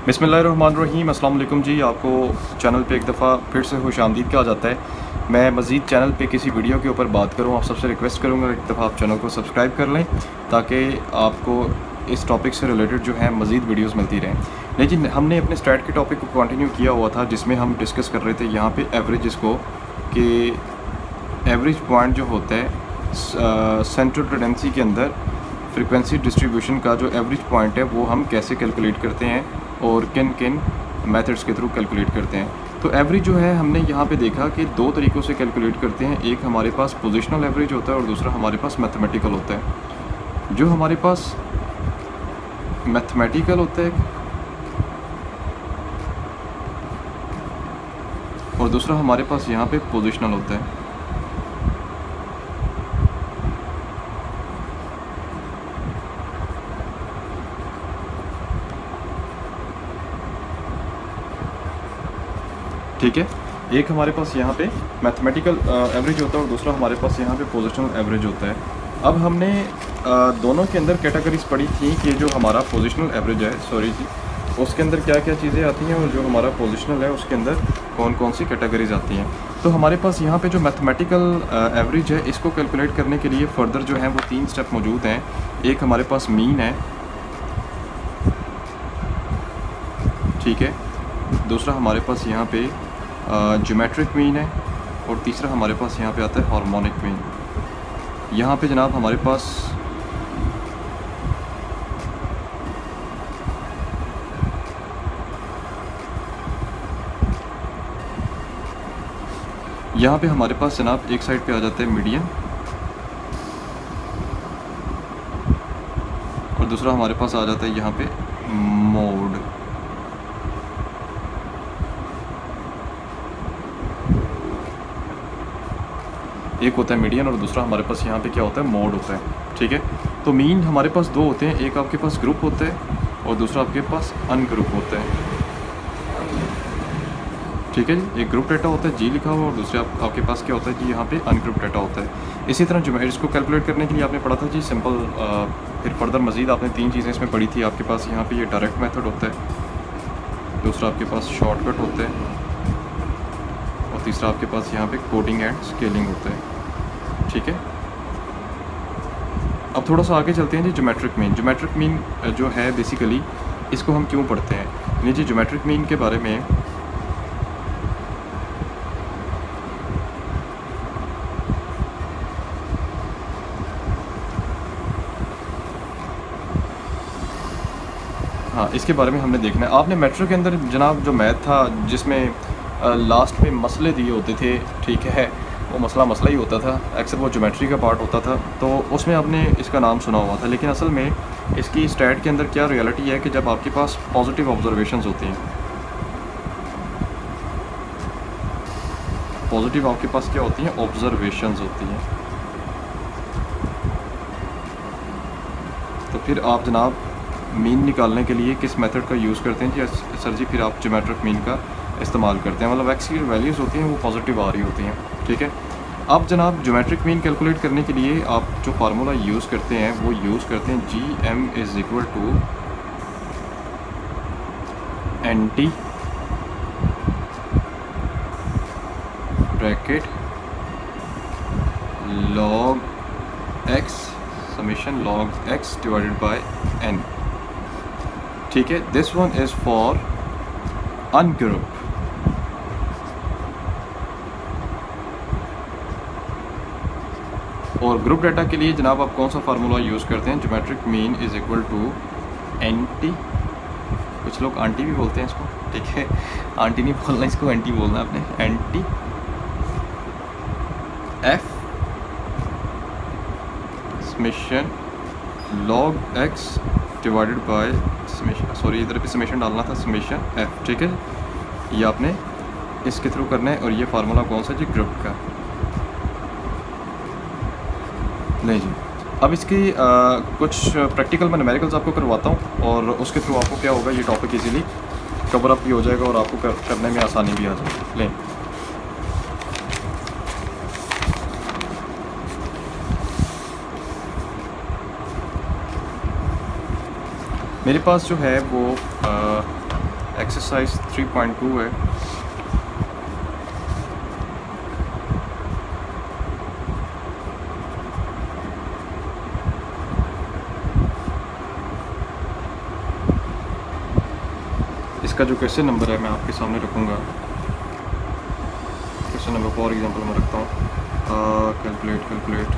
बिस्मिल्लाहिर्रहमानिर्रहीम। अस्सलाम वालेकुम जी। आपको चैनल पे एक दफ़ा फिर से खुशामदीद कहा जाता है। मैं मज़ीद चैनल पे किसी वीडियो के ऊपर बात करूँ, आप सबसे रिक्वेस्ट करूँगा एक दफ़ा आप चैनल को सब्सक्राइब कर लें ताकि आपको इस टॉपिक से रिलेटेड जो है मज़ीद वीडियोस मिलती रहें। लेकिन हमने अपने स्टैट के टॉपिक को कंटिन्यू किया हुआ था जिसमें हम डिस्कस कर रहे थे यहाँ पे एवरेजेस को, कि एवरेज पॉइंट जो होता है सेंट्रल टेंडेंसी के अंदर फ्रीक्वेंसी डिस्ट्रीब्यूशन का जो एवरेज पॉइंट है वो हम कैसे कैलकुलेट करते हैं और किन किन मेथड्स के थ्रू कैलकुलेट करते हैं। तो एवरेज जो है हमने यहाँ पे देखा कि दो तरीक़ों से कैलकुलेट करते हैं। एक हमारे पास पोजिशनल एवरेज होता है और दूसरा हमारे पास मैथमेटिकल होता है। जो हमारे पास मैथमेटिकल होता है और दूसरा हमारे पास यहाँ पे पोजिशनल होता है। ठीक है, एक हमारे पास यहाँ पे मैथमेटिकल एवरेज होता है और दूसरा हमारे पास यहाँ पे पोजिशनल एवरेज होता है। अब हमने दोनों के अंदर कैटेगरीज पढ़ी थी कि जो हमारा पोजिशनल एवरेज है उसके अंदर क्या क्या चीज़ें आती हैं और जो हमारा पोजिशनल है उसके अंदर कौन कौन सी कैटेगरीज आती हैं। तो हमारे पास यहाँ पे जो मैथमेटिकल एवरेज है इसको कैलकुलेट करने के लिए फ़र्दर जो है वो 3 स्टेप मौजूद हैं। एक हमारे पास मीन है, ठीक है, दूसरा हमारे पास यहाँ पे ज्योमेट्रिक मीन है और तीसरा हमारे पास यहाँ पे आता है हार्मोनिक मीन। यहाँ पे जनाब हमारे पास जनाब एक साइड पे आ जाता है मीडियन और दूसरा हमारे पास आ जाता है यहाँ पे मोड। एक होता है मीडियन और दूसरा हमारे पास यहाँ पे क्या होता है, मोड होता है। ठीक है, तो मीन हमारे पास दो होते हैं, एक आपके पास ग्रुप होता है और दूसरा आपके पास अनग्रुप होता है। ठीक है जी, एक ग्रुप डेटा होता है जी लिखा हुआ और दूसरे आपके पास क्या होता है जी, यहाँ पे अनग्रुप डेटा होता है। इसी तरह जो इसको कैलकुलेट करने के लिए आपने पढ़ा था जी सिंपल, फिर फर्दर मज़ीद आपने 3 चीज़ें इसमें पढ़ी थी। आपके पास यहाँ पे ये डायरेक्ट मेथड होता है, दूसरा आपके पास शॉर्टकट होता है और तीसरा आपके पास यहाँ पे कोडिंग एंड स्केलिंग होता है। ठीक है, अब थोड़ा सा आगे चलते हैं जी। ज्योमेट्रिक मीन, ज्योमेट्रिक मीन जो है बेसिकली इसको हम क्यों पढ़ते हैं, यानी जी ज्योमेट्रिक मीन के बारे में हाँ इसके बारे में हमने देखना है। आपने मेट्रो के अंदर जनाब जो मैथ था जिसमें लास्ट में मसले दिए होते थे, ठीक है, वो मसला ही होता था, अक्सर वो ज्योमेट्री का पार्ट होता था, तो उसमें आपने इसका नाम सुना हुआ था। लेकिन असल में इसकी स्टैट के अंदर क्या रियलिटी है कि जब आपके पास पॉजिटिव ऑब्जर्वेशंस होती हैं, पॉजिटिव आपके पास क्या होती हैं, ऑब्जर्वेशंस होती हैं, तो फिर आप जनाब मीन निकालने के लिए किस मेथड का यूज़ करते हैं जी, सर जी फिर आप ज्योमेट्रिक मीन का इस्तेमाल करते हैं, मतलब एक्स की वैल्यूज़ होती हैं वो पॉजिटिव आ रही होती हैं। ठीक है, अब जनाब ज्योमेट्रिक मीन कैलकुलेट करने के लिए आप जो फार्मूला यूज़ करते हैं वो यूज़ करते हैं G M is equal to anti bracket log x summation log x divided by n. ठीक है, this one is for ungroup. और ग्रुप डाटा के लिए जनाब आप कौन सा फार्मूला यूज़ करते हैं, geometric mean is equal to anti, कुछ लोग आंटी भी बोलते हैं इसको, ठीक है, आंटी नहीं बोलना इसको, एंटी बोलना है आपने, anti F summation log x divided by summation, sorry इधर भी समेशन डालना था, समेशन एफ। ठीक है, ये आपने इसके थ्रू करना है। और ये फार्मूला कौन सा जी, ग्रुप का। नहीं जी, अब इसकी कुछ प्रैक्टिकल मैं न्यूमेरिकल्स आपको करवाता हूँ और उसके थ्रू आपको क्या होगा, ये टॉपिक इजीली कवर अप भी हो जाएगा और आपको करने में आसानी भी आ जाएगी। लें मेरे पास जो है वो एक्सरसाइज 3.2 है। इसका जो क्वेश्चन नंबर है मैं आपके सामने रखूँगा। क्वेश्चन नंबर फॉर एग्जांपल मैं रखता हूँ, कैलकुलेट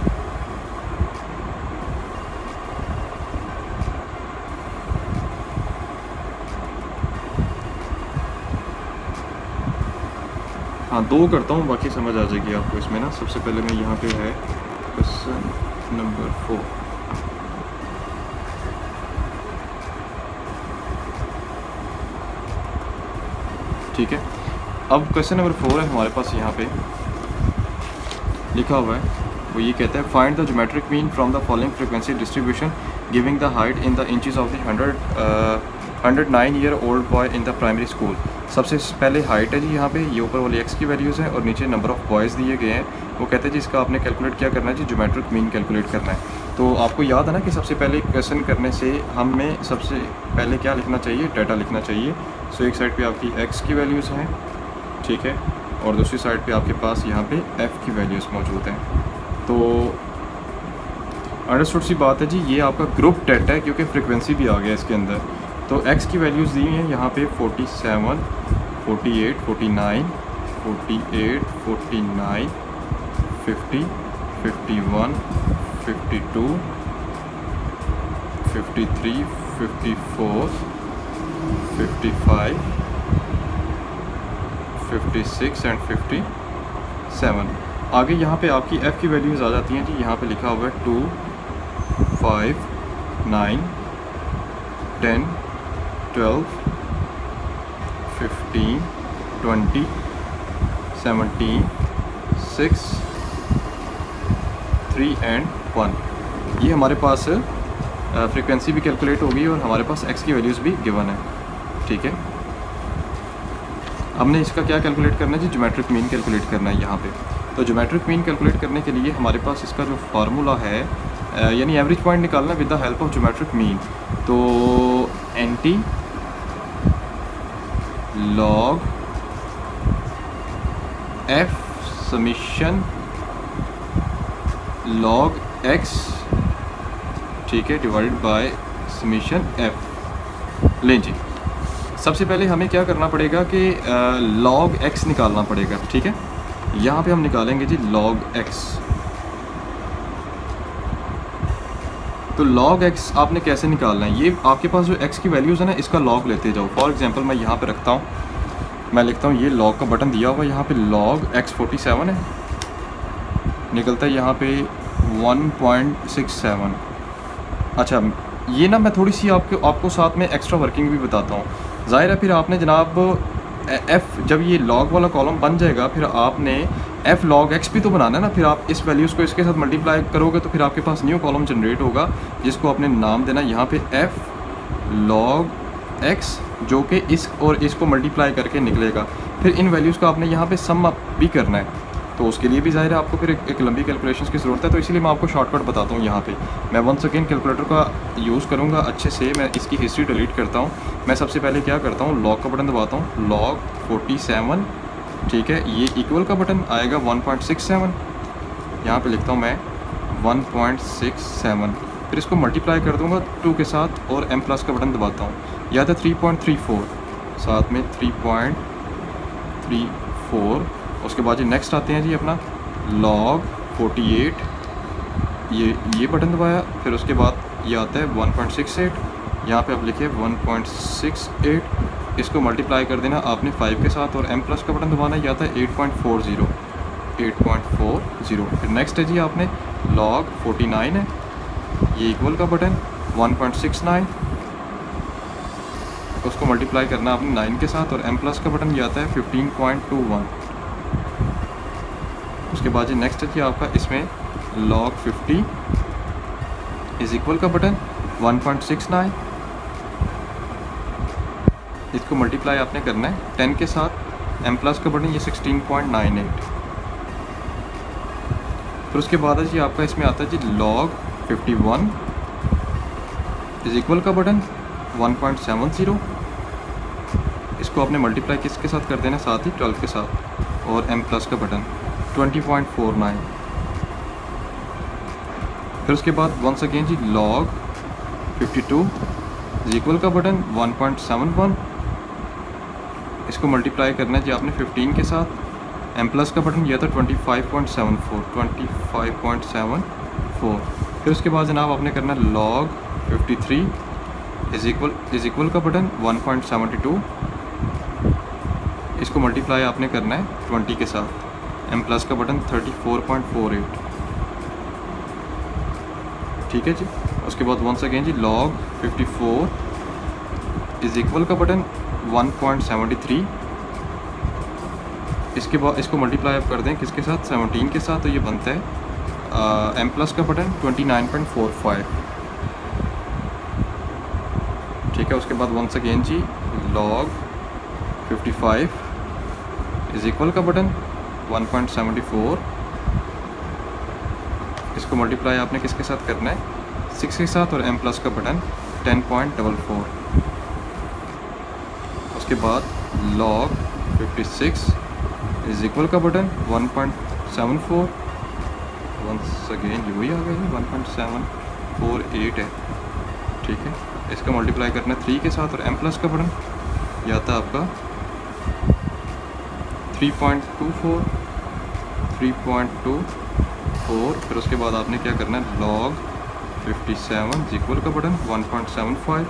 हाँ 2 करता हूँ, बाकी समझ आ जाएगी आपको इसमें ना। सबसे पहले मैं यहाँ पे है क्वेश्चन नंबर 4। ठीक है, अब क्वेश्चन नंबर 4 है हमारे पास। यहाँ पे लिखा हुआ है, वो ये कहता है find the geometric mean from the following frequency distribution giving the height in the inches of the 109 year old boy in the primary school. सबसे पहले हाइट है जी यहाँ पे, ये ऊपर वाली एक्स की वैल्यूज़ हैं और नीचे नंबर ऑफ़ बॉयज़ दिए गए हैं। वो कहते हैं जी इसका आपने कैलकुलेट क्या करना है जी, ज्योमेट्रिक मीन कैलकुलेट करना है। तो आपको याद है ना कि सबसे पहले क्वेश्चन करने से हमें सबसे पहले क्या लिखना चाहिए, डाटा लिखना चाहिए। सो एक साइड पे आपकी एक्स की वैल्यूज़ हैं, ठीक है, और दूसरी साइड पे आपके पास यहाँ पे एफ़ की वैल्यूज़ मौजूद हैं। तो अंडरस्टूड सी बात है जी, ये आपका ग्रुप डेटा है क्योंकि फ्रिक्वेंसी भी आ गया इसके अंदर। तो एक्स की वैल्यूज़ दी हैं यहाँ पे 47, 48, 49, 48, 49, 50, 51, 52, 53, 54, 55, 56 एंड 57। आगे यहाँ पे आपकी एफ़ की वैल्यूज़ आ जाती हैं जी। यहाँ पे लिखा हुआ है 2, 5, 9, 10, 12, 15, 20, 17, 6, 3 एंड 1। ये हमारे पास फ्रीक्वेंसी भी कैलकुलेट होगी और हमारे पास एक्स की वैल्यूज़ भी गिवन है। ठीक है, हमने इसका क्या कैलकुलेट करना है जी, ज्योमेट्रिक मीन कैलकुलेट करना है यहाँ पे। तो ज्योमेट्रिक मीन कैलकुलेट करने के लिए हमारे पास इसका जो फार्मूला है, यानी एवरेज पॉइंट निकालना with the help of geometric mean. तो anti log F summation log X, ठीक है, डिवाइडेड बाय समीशन एफ। लें जी, सबसे पहले हमें क्या करना पड़ेगा कि लॉग एक्स निकालना पड़ेगा। ठीक है, यहाँ पे हम निकालेंगे जी लॉग एक्स। तो लॉग एक्स आपने कैसे निकालना है, ये आपके पास जो एक्स की वैल्यूज़ है ना, इसका लॉग लेते जाओ। फॉर एग्जांपल मैं यहाँ पे रखता हूँ, मैं लिखता हूँ ये लॉग का बटन दिया हुआ है, यहाँ पे लॉग एक्स 47 है, निकलता है यहाँ पे 1.67। अच्छा, ये ना मैं थोड़ी सी आपको साथ में एक्स्ट्रा वर्किंग भी बताता हूँ। ज़ाहिर है फिर आपने जनाब एफ़, जब ये लॉग वाला कॉलम बन जाएगा फिर आपने एफ़ लॉग एक्स भी तो बनाना है ना। फिर आप इस वैल्यूज़ को इसके साथ मल्टीप्लाई करोगे तो फिर आपके पास न्यू कॉलम जनरेट होगा जिसको आपने नाम देना यहाँ पे एफ़ लॉग एक्स, जो कि इस और इसको मल्टीप्लाई करके निकलेगा। फिर इन वैल्यूज़ का आपने यहाँ पे सम अप भी करना है, तो उसके लिए भी ज़ाहिर है आपको फिर एक लंबी कैलकुलेशंस की ज़रूरत है। तो इसीलिए मैं आपको शॉर्टकट बताता हूँ। यहाँ पे मैं वंस अगेन कैलकुलेटर का यूज़ करूँगा अच्छे से। मैं इसकी हिस्ट्री डिलीट करता हूँ। मैं सबसे पहले क्या करता हूँ, लॉग का बटन दबाता हूँ, लॉग 47, ठीक है, ये इक्वल का बटन आएगा 1.67, यहाँ पे लिखता हूँ मैं 1.67, फिर इसको मल्टीप्लाई कर दूँगा 2 के साथ और m प्लस का बटन दबाता हूँ, या था 3.34, साथ में 3.34। उसके बाद जी नेक्स्ट आते हैं जी अपना log 48, ये बटन दबाया, फिर उसके बाद ये आता है 1.68, यहाँ पे आप लिखिए 1.68, इसको मल्टीप्लाई कर देना आपने 5 के साथ और m प्लस का बटन दबाना, ये आता है 8.40। फिर नेक्स्ट है जी आपने log 49 है, ये इक्वल का बटन 1.69, उसको मल्टीप्लाई करना आपने 9 के साथ और m प्लस का बटन ये आता है 15.21। उसके बाद जी नेक्स्ट है कि आपका इसमें log 50 इज इक्वल का बटन 1.69, इसको मल्टीप्लाई आपने करना है 10 के साथ, m प्लस का बटन ये 16.98। फिर उसके बाद है जी आपका इसमें आता है जी log 51 इज इक्वल का बटन 1.70, इसको आपने मल्टीप्लाई किसके साथ कर देना, साथ ही 12 के साथ, और m प्लस का बटन 20.49। फिर उसके बाद वंस अगेन जी log 52 इज इक्वल का बटन 1.71, इसको मल्टीप्लाई करना है जी आपने 15 के साथ, m प्लस का बटन यह था 25.74। फिर उसके बाद जनाब आपने करना है log 53 इज इक्वल का बटन 1.72, इसको मल्टीप्लाई आपने करना है 20 के साथ, m प्लस का बटन 34.48। ठीक है जी। उसके बाद वंस अगेन जी log 54 इज इक्वल का बटन 1.73, इसके बाद इसको मल्टीप्लाई आप कर दें किसके साथ, 17 के साथ, तो ये बनता है m प्लस का बटन 29.45। ठीक है। उसके बाद वंस अगेन जी log 55 इज इक्वल का बटन 1.74, इसको मल्टीप्लाई आपने किसके साथ करना है, 6 के साथ, और m प्लस का बटन 10.44। उसके बाद log 56 इज इक्वल का बटन 1.74, वंस अगेन ये वही आ गया है 1.748 है। ठीक है। इसका मल्टीप्लाई करना है 3 के साथ, और m प्लस का बटन यह आता है आपका 3.24। फिर उसके बाद आपने क्या करना है log 57 इक्वल का बटन 1.75,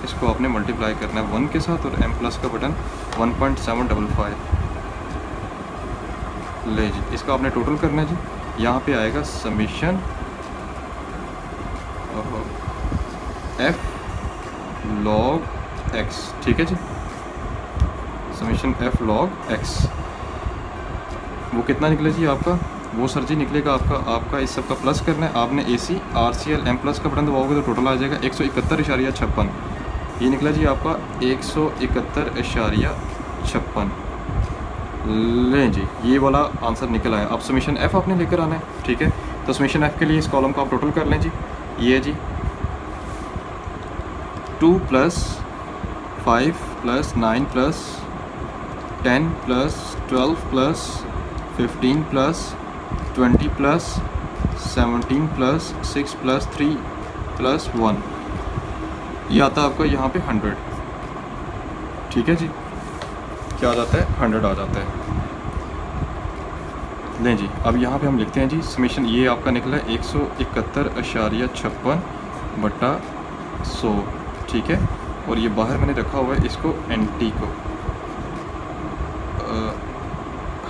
इसको आपने मल्टीप्लाई करना है 1 के साथ, और m प्लस का बटन 1.755। ले जी, इसका आपने टोटल करना है जी, यहाँ पे आएगा समीशन f log x। ठीक है जी, समीशन f log x वो कितना निकले जी आपका, वो सर जी निकलेगा आपका इस सब का प्लस करना है। आपने AC RCL m प्लस का बटन दबाओगे तो टोटल आ जाएगा 171.56, ये निकला जी आपका 171.56। लें जी, ये वाला आंसर निकल आया। अब समीशन f आपने लेकर आना है। ठीक है। तो समीशन f के लिए इस कॉलम को आप टोटल कर लें जी, ये जी 2 + 5 + 9 + 10 + 12 + 15 + 20 + 17 + 6 + 3 + 1, ये आता है आपका यहाँ पे 100। ठीक है जी, क्या आ जाता है, 100 आ जाता है। नहीं जी, अब यहाँ पे हम लिखते हैं जी समीशन, ये आपका निकला है 171.56/100। ठीक है। और ये बाहर मैंने रखा हुआ है इसको NT को,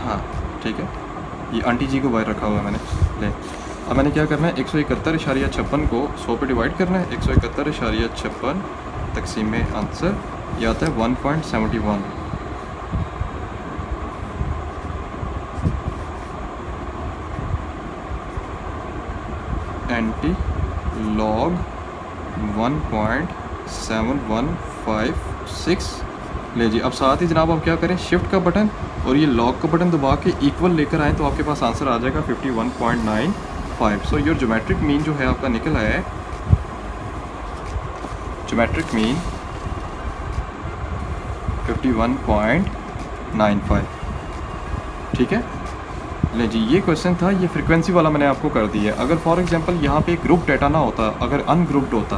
हाँ ठीक है, ये आंटी जी को बाहर रखा हुआ है मैंने। ले, अब मैंने क्या करना है, 171.56 को 100 पे डिवाइड करना है। 171.56 तकसीम में आंसर ये आता है 1.71। NT log 1.7156। ले जी, अब साथ ही जनाब आप क्या करें, शिफ्ट का बटन और ये लॉग का बटन दबा के इक्वल लेकर आएँ तो आपके पास आंसर आ जाएगा 51.95। सो योर ज्योमेट्रिक मीन जो है आपका निकल आया है, ज्योमेट्रिक मीन 51.95। ठीक है। ले जी, ये क्वेश्चन था, ये फ्रीक्वेंसी वाला मैंने आपको कर दिया है। अगर फॉर एग्जांपल यहाँ पे ग्रुप डेटा ना होता, अगर अनग्रुप्ड होता,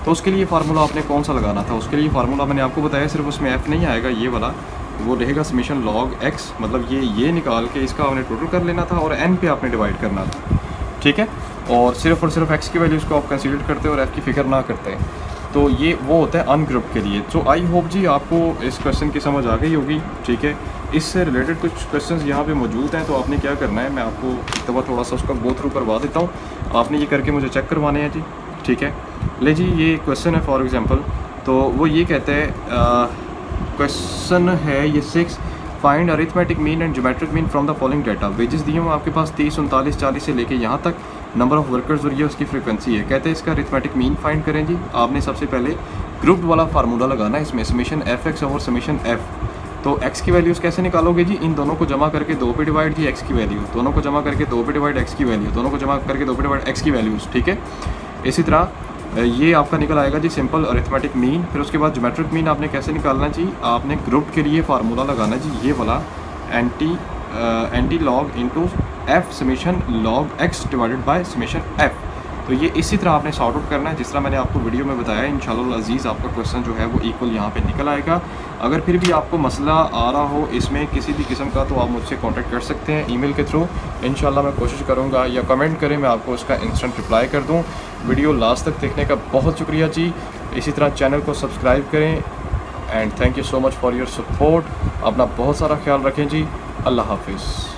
तो उसके लिए फार्मूला आपने कौन सा लगाना था। उसके लिए फार्मूला मैंने आपको बताया, सिर्फ उसमें f नहीं आएगा, ये वाला वो रहेगा समीशन log x, मतलब ये निकाल के इसका आपने टोटल कर लेना था और n पे आपने डिवाइड करना था। ठीक है। और सिर्फ x की वैल्यूज़ को आप कंसीडर करते और f की फिक्र ना करते हैं, तो ये वो होता है अनग्रुप के लिए। तो आई होप जी आपको इस क्वेश्चन की समझ आ गई होगी। ठीक है। इससे रिलेटेड कुछ क्वेश्चंस यहाँ पे मौजूद हैं, तो आपने क्या करना है, मैं आपको एक दफ़ा थोड़ा सा उसका गो थ्रू करवा देता हूँ, आपने ये करके मुझे चेक करवाने हैं जी। ठीक है। ले जी, ये क्वेश्चन है फॉर एग्जांपल, तो वो ये कहते हैं, क्वेश्चन है ये 6, find arithmetic mean and geometric mean from the following data. Wages दिए हुए आपके पास 30, 39, 40 से लेके यहाँ तक, नंबर ऑफ वर्कर्स और ये उसकी फ्रीक्वेंसी है। कहते हैं इसका अरिथमेटिक मीन फाइंड करें जी। आपने सबसे पहले ग्रुप्ड वाला फार्मूला लगाना है इसमें, समीशन fx और समीशन f। तो x की वैल्यूज़ कैसे निकालोगे जी, इन दोनों को जमा करके 2 पे डिवाइड जी x की वैल्यू, दोनों को जमा करके 2 पे डिवाइड x की वैल्यू, दोनों को जमा करके 2 पे डिवाइड x की वैल्यूज़। ठीक है। इसी तरह ये आपका निकल आएगा जी सिंपल अरिथमेटिक मीन। फिर उसके बाद ज्योमेट्रिक मीन आपने कैसे निकालना जी, आपने ग्रुप के लिए फार्मूला लगाना जी, ये वाला anti log into F summation log x divided by summation F. तो ये इसी तरह आपने सॉर्ट आउट करना है जिस तरह मैंने आपको वीडियो में बताया। इंशाअल्लाह अज़ीज़ आपका क्वेश्चन जो है वो इक्वल यहाँ पे निकल आएगा। अगर फिर भी आपको मसला आ रहा हो इसमें किसी भी किस्म का, तो आप मुझसे कांटेक्ट कर सकते हैं ईमेल के थ्रू। इंशाअल्लाह मैं कोशिश करूँगा, या कमेंट करें, मैं आपको उसका इंस्टेंट रिप्लाई कर दूँ। वीडियो लास्ट तक देखने का बहुत शुक्रिया जी। इसी तरह चैनल को सब्सक्राइब करें and thank you so much for your support. अपना बहुत सारा ख्याल रखें जी। अल्लाह हाफिज़।